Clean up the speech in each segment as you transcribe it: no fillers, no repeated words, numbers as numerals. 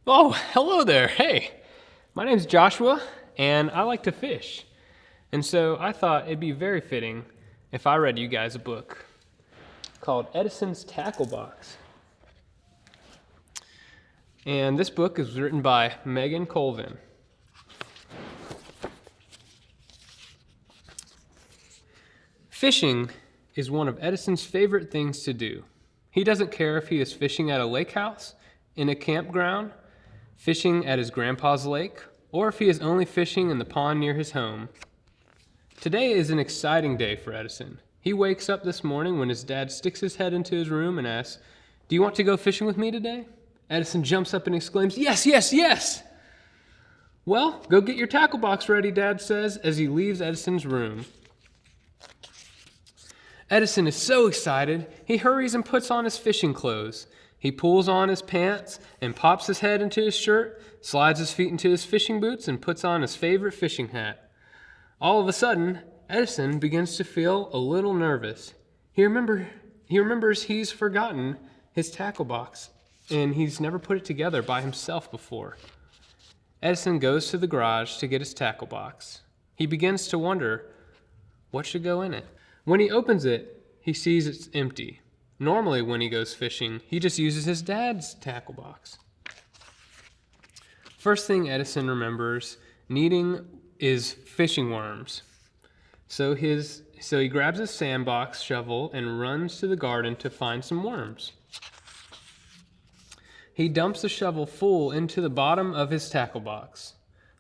Oh, hello there. Hey, my name's Joshua, and I like to fish. And so I thought it'd be very fitting if I read you guys a book called Edison's Tacklebox. And this book is written by Megan Colvin. Fishing is one of Edison's favorite things to do. He doesn't care if he is fishing at a lake house, in a campground, fishing at his grandpa's lake, or if he is only fishing in the pond near his home. Today is an exciting day for Edison. He wakes up this morning when his dad sticks his head into his room and asks, "Do you want to go fishing with me today?" Edison jumps up and exclaims, "Yes, yes, yes!" "Well, go get your tackle box ready," Dad says as he leaves Edison's room. Edison is so excited, he hurries and puts on his fishing clothes. He pulls on his pants and pops his head into his shirt, slides his feet into his fishing boots, and puts on his favorite fishing hat. All of a sudden, Edison begins to feel a little nervous. He remembers he's forgotten his tackle box, and he's never put it together by himself before. Edison goes to the garage to get his tackle box. He begins to wonder what should go in it. When he opens it, he sees it's empty. Normally, when he goes fishing, he just uses his dad's tackle box. First thing Edison remembers needing is fishing worms. So he grabs his sandbox shovel and runs to the garden to find some worms. He dumps the shovel full into the bottom of his tackle box.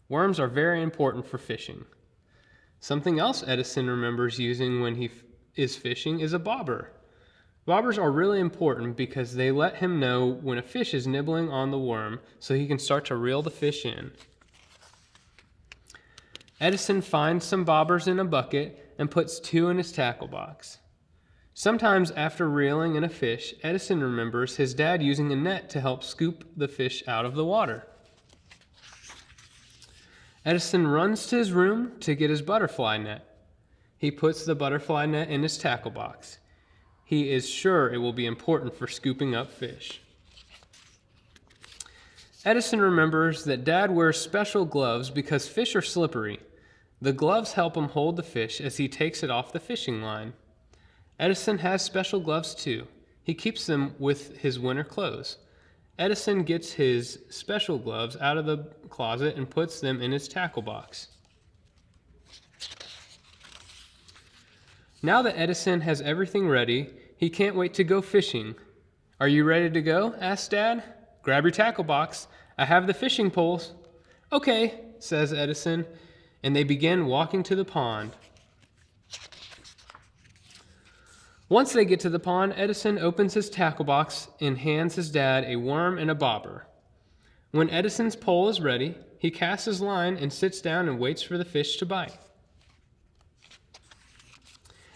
Worms are very important for fishing. Something else Edison remembers using when he is fishing is a bobber. Bobbers are really important because they let him know when a fish is nibbling on the worm so he can start to reel the fish in. Edison finds some bobbers in a bucket and puts 2 in his tackle box. Sometimes after reeling in a fish, Edison remembers his dad using a net to help scoop the fish out of the water. Edison runs to his room to get his butterfly net. He puts the butterfly net in his tackle box. He is sure it will be important for scooping up fish. Edison remembers that Dad wears special gloves because fish are slippery. The gloves help him hold the fish as he takes it off the fishing line. Edison has special gloves too. He keeps them with his winter clothes. Edison gets his special gloves out of the closet and puts them in his tackle box. Now that Edison has everything ready, he can't wait to go fishing. "Are you ready to go?" asks Dad. "Grab your tackle box. I have the fishing poles." "Okay," says Edison, and they begin walking to the pond. Once they get to the pond, Edison opens his tackle box and hands his dad a worm and a bobber. When Edison's pole is ready, he casts his line and sits down and waits for the fish to bite.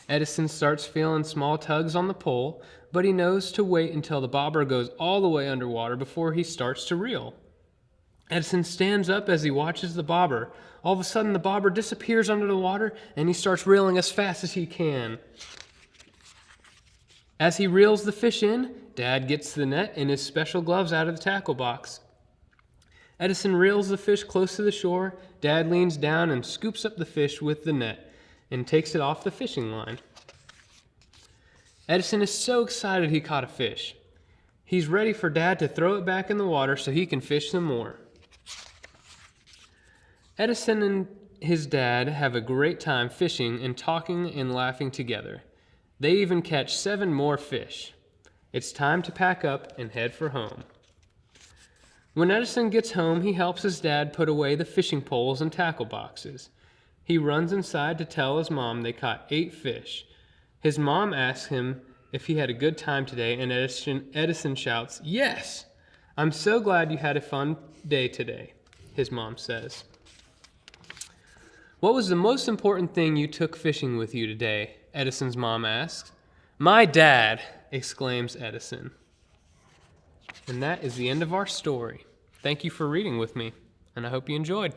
Edison starts feeling small tugs on the pole, but he knows to wait until the bobber goes all the way underwater before he starts to reel. Edison stands up as he watches the bobber. All of a sudden, the bobber disappears under the water, and he starts reeling as fast as he can. As he reels the fish in, Dad gets the net and his special gloves out of the tackle box. Edison reels the fish close to the shore. Dad leans down and scoops up the fish with the net and takes it off the fishing line. Edison is so excited he caught a fish. He's ready for Dad to throw it back in the water so he can fish some more. Edison and his dad have a great time fishing and talking and laughing together. They even catch 7 more fish. It's time to pack up and head for home. When Edison gets home, he helps his dad put away the fishing poles and tackle boxes. He runs inside to tell his mom they caught 8 fish. His mom asks him if he had a good time today, and Edison shouts, "Yes! I'm so glad you had a fun day today," his mom says. "What was the most important thing you took fishing with you today?" Edison's mom asks. "My dad," exclaims Edison. And that is the end of our story. Thank you for reading with me, and I hope you enjoyed.